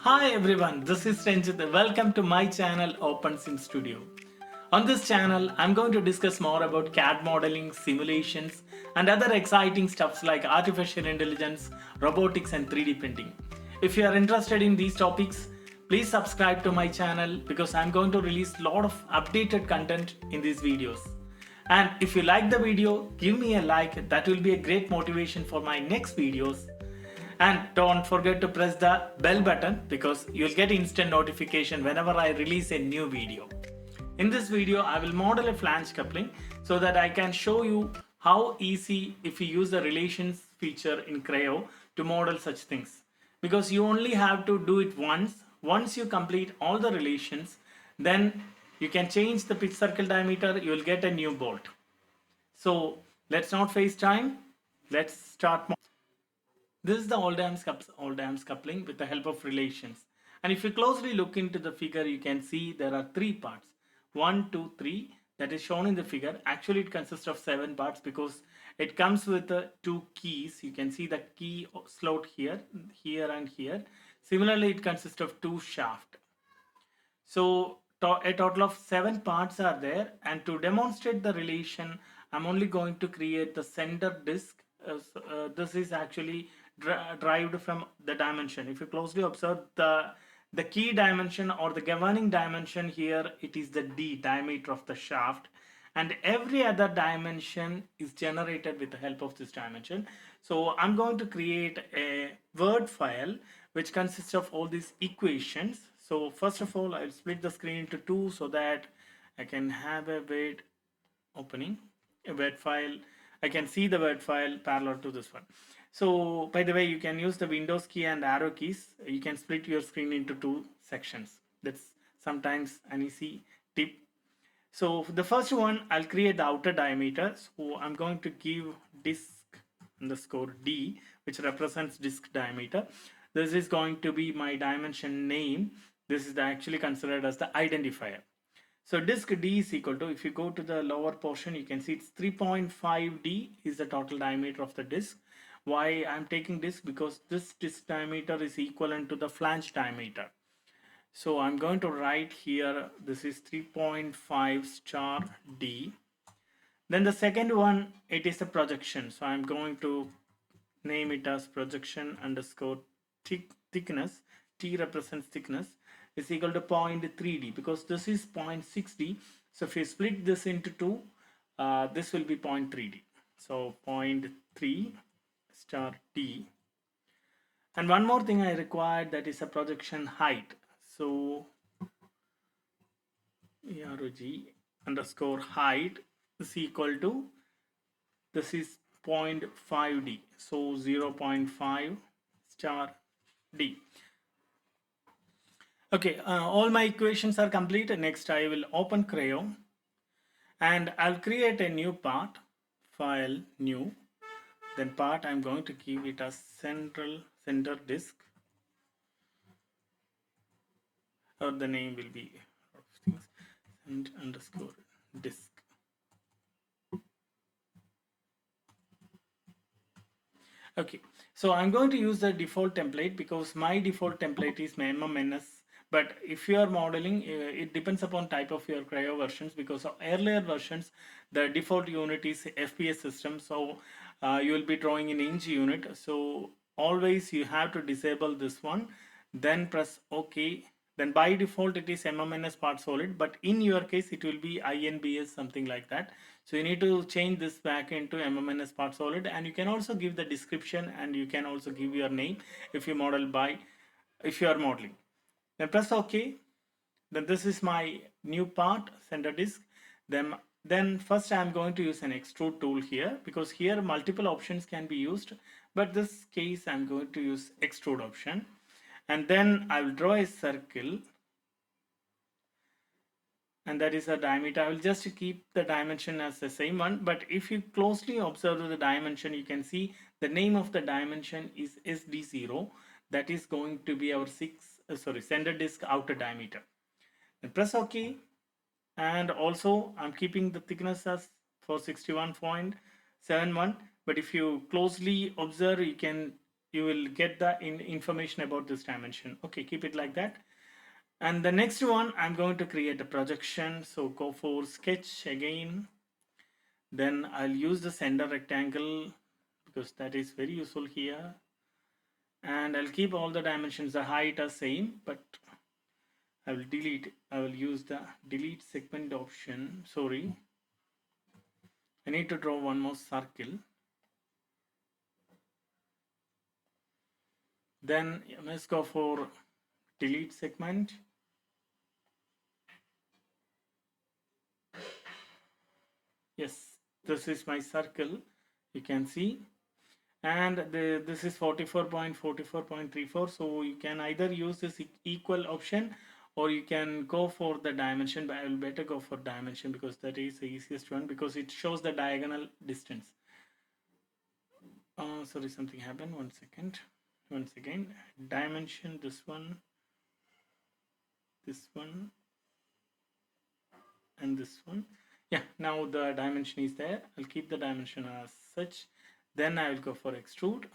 Hi everyone, this is Ranjit. Welcome to my channel OpenSim Studio. On this channel, I'm going to discuss more about CAD modeling, simulations, and other exciting stuffs like artificial intelligence, robotics, and 3D printing. If you are interested in these topics, please subscribe to my channel because I'm going to release a lot of updated content in these videos. And if you like the video, give me a like. That will be a great motivation for my next videos. And don't forget to press the bell button because you'll get instant notification whenever I release a new video. In this video, I will model a flange coupling so that I can show you how easy if you use the relations feature in Creo to model such things. Because you only have to do it once. Once you complete all the relations, then you can change the pitch circle diameter, you will get a new bolt. So let's not waste time. Let's start. This is the Oldham's coupling with the help of relations. And if you closely look into the figure, you can see there are three parts. 1, 2, 3 that is shown in the figure. Actually, it consists of 7 parts because it comes with two keys. You can see the key slot here, here and here. Similarly, it consists of two shafts. So a total of 7 parts are there, and to demonstrate the relation, I'm only going to create the center disk. This is actually derived from the dimension. If you closely observe the key dimension or the governing dimension here, it is the D, diameter of the shaft, and every other dimension is generated with the help of this dimension. So I'm going to create a Word file which consists of all these equations. So first of all, I'll split the screen into two so that I can have a Word opening, a Word file. I can see the Word file parallel to this one. So by the way, you can use the Windows key and arrow keys. You can split your screen into two sections. That's sometimes an easy tip. So for the first one, I'll create the outer diameter. So I'm going to give disk underscore D, which represents disk diameter. This is going to be my dimension name. This is actually considered as the identifier. So disk D is equal to, if you go to the lower portion, you can see it's 3.5 D is the total diameter of the disk. Why I'm taking disk? Because this disk diameter is equivalent to the flange diameter. So I'm going to write here, this is 3.5 star D. Then the second one, it is a projection. So I'm going to name it as projection underscore thickness. T represents thickness is equal to 0.3D because this is 0.6D. So if you split this into two, this will be 0.3D. So 0.3 star D. And one more thing I required, that is a projection height. So ROG underscore height is equal to, this is 0.5D. So 0.5 star D. Okay, all my equations are complete. Next, I will open Creo and I'll create a new part, file new. Then part, I'm going to give it as center disk, or the name will be and underscore disk. Okay, so I'm going to use the default template because my default template is MMNS. But if you are modeling, it depends upon type of your Creo versions, because earlier versions, the default unit is FPS system. So you will be drawing in inch unit. So always you have to disable this one, then press OK. Then by default it is MMNS part solid, but in your case it will be INBS, something like that. So you need to change this back into MMNS part solid, and you can also give the description, and you can also give your name if you model by, if you are modeling. Then press OK. Then this is my new part, center disk. Then first I'm going to use an extrude tool here, because here multiple options can be used, but this case I'm going to use extrude option. And then I will draw a circle, and that is a diameter. I will just keep the dimension as the same one, but if you closely observe the dimension, you can see the name of the dimension is SD0. That is going to be our center disk outer diameter. Then press OK. And also I'm keeping the thickness as for 61.71, but if you closely observe, you will get the information about this dimension. Okay, keep it like that. And the next one, I'm going to create a projection. So go for sketch again. Then I'll use the center rectangle because that is very useful here. And I'll keep all the dimensions, the height are same, but I will use the delete segment option. Sorry, I need to draw one more circle. Then let's go for delete segment. Yes, this is my circle, you can see. And this is 44.44.34. So you can either use this equal option or you can go for the dimension, but I will better go for dimension because that is the easiest one because it shows the diagonal distance. Sorry, something happened. One second. Once again, dimension, this one, and this one. Yeah, now the dimension is there. I'll keep the dimension as such. Then I will go for extrude.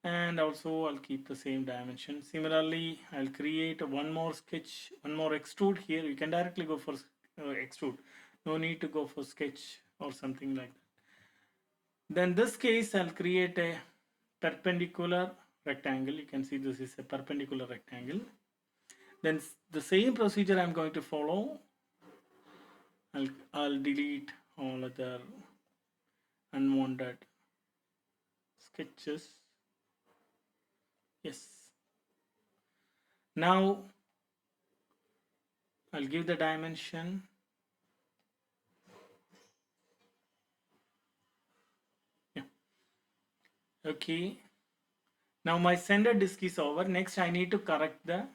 And also I'll keep the same dimension. Similarly, I'll create one more sketch, one more extrude here. You can directly go for extrude. No need to go for sketch or something like that. Then this case, I'll create a perpendicular rectangle. You can see this is a perpendicular rectangle. Then the same procedure I'm going to follow. I'll delete all other unwanted sketches. Yes. Now I'll give the dimension. Yeah. Okay. Now my center disk is over. Next I need to correct the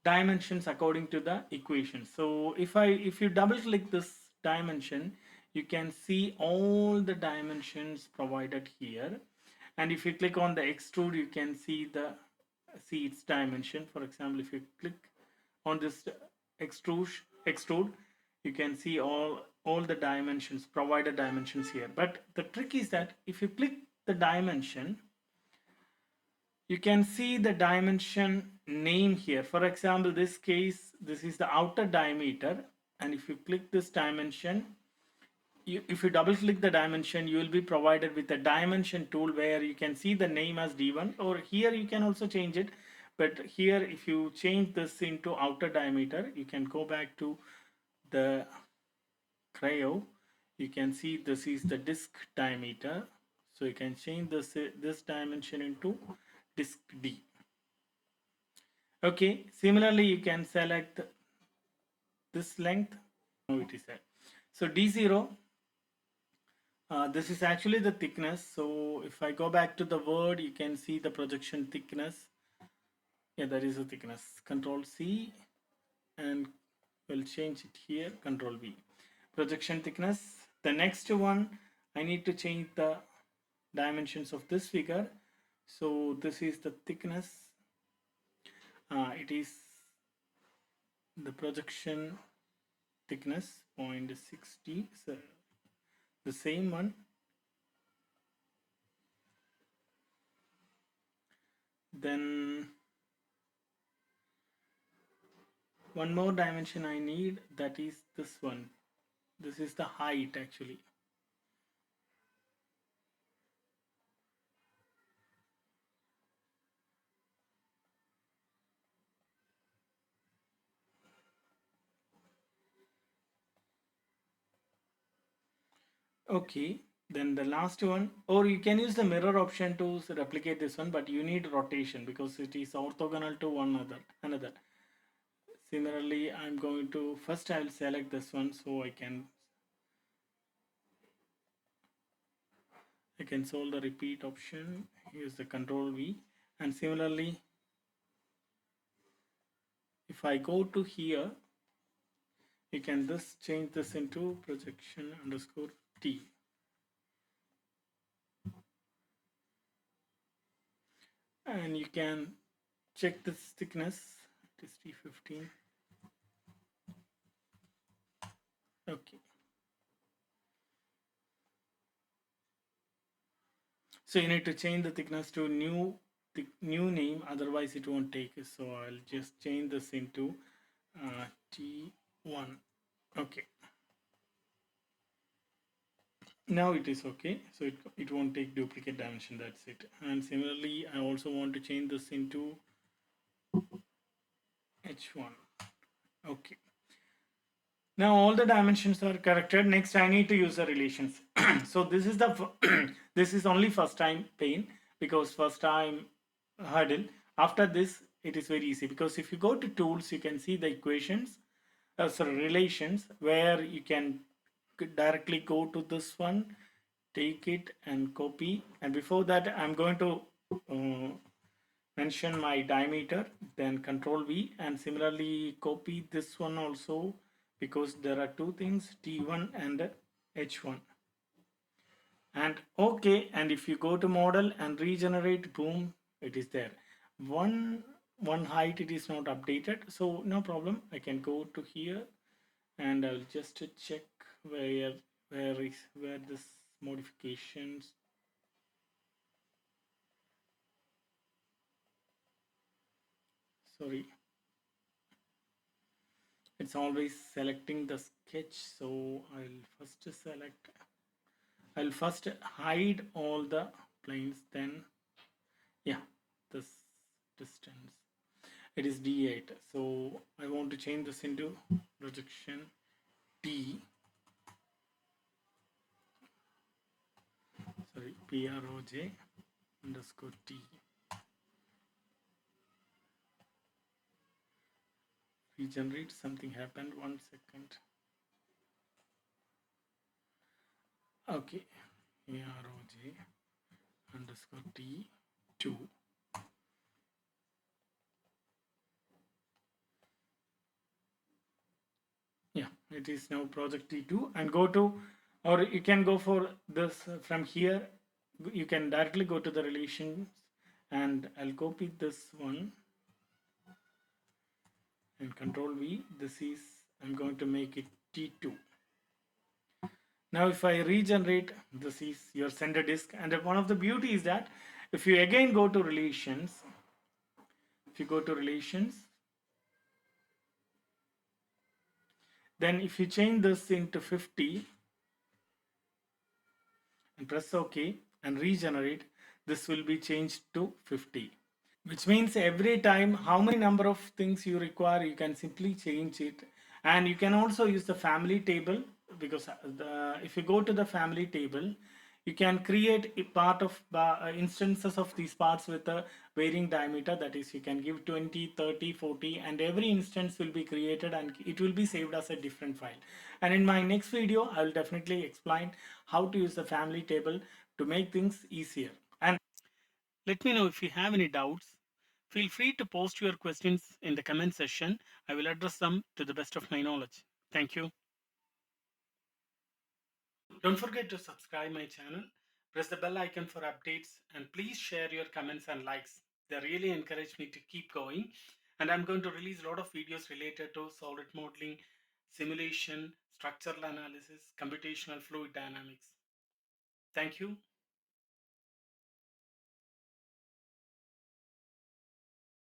dimensions according to the equation. So if you double click this dimension, you can see all the dimensions provided here. And if you click on the extrude, you can see its dimension. For example, if you click on this extrude, you can see all the dimensions, provided dimensions here. But the trick is that if you click the dimension, you can see the dimension name here. For example, this case, this is the outer diameter. And if you click this dimension, if you double click the dimension, you will be provided with a dimension tool where you can see the name as D1, or here you can also change it. But here, if you change this into outer diameter, you can go back to the Creo. You can see this is the disk diameter. So you can change this dimension into disk D. Okay, similarly, you can select this length. No, it is there. So D0, this is actually the thickness. So if I go back to the word, you can see the projection thickness. Yeah, that is the thickness. Control C and we'll change it here. Control V. Projection thickness. The next one, I need to change the dimensions of this figure. So this is the thickness. It is the projection thickness 0.60. So the same one. Then one more dimension I need, that is this one. This is the height actually. Okay, then the last one, or you can use the mirror option to replicate this one, but you need rotation because it is orthogonal to another. Similarly, I'm going to first I'll select this one so I can solve the repeat option. Use the Control V, and similarly, if I go to here, you can just change this into projection underscore T. And you can check this thickness. It is T15. Okay. So you need to change the thickness to new name, otherwise it won't take it. So I'll just change this into T1. Okay, now it is okay. So it won't take duplicate dimension, that's it. And similarly, I also want to change this into H1. Okay, now all the dimensions are corrected. Next I need to use the relations. So this is the this is only first time pain, because first time hurdle. After this it is very easy, because if you go to tools you can see the equations, sorry, relations, where you can directly go to this one, take it and copy. And before that I'm going to uh, mention my diameter, then control V, and similarly copy this one also, because there are two things, T1 and H1. And okay, and if you go to model and regenerate, boom, it is there. One height it is not updated, so no problem. I can go to here and I'll just check where this modifications. Sorry, it's always selecting the sketch, so I'll first hide all the planes, then yeah, this distance, it is D8, so I want to change this into projection T, sorry, PROJ underscore T. Regenerate, something happened, 1 second. Okay, PROJ underscore T2. Yeah, it is now project T2, and go to, or you can go for this from here. You can directly go to the relations, and I'll copy this one and control V. This is, I'm going to make it T2. Now if I regenerate, this is your center disk. And one of the beauty is that if you again go to relations, if you go to relations, then if you change this into 50 and press OK and regenerate, this will be changed to 50. Which means every time how many number of things you require, you can simply change it. And you can also use the family table, because if you go to the family table, you can create a part of instances of these parts with a varying diameter. That is, you can give 20, 30, 40, and every instance will be created and it will be saved as a different file. And in my next video I will definitely explain how to use the family table to make things easier. And let me know if you have any doubts. Feel free to post your questions in the comment section. I will address them to the best of my knowledge. Thank you. Don't forget to subscribe my channel. Press the bell icon for updates, and please share your comments and likes. They really encourage me to keep going. And I'm going to release a lot of videos related to solid modeling, simulation, structural analysis, computational fluid dynamics. Thank you.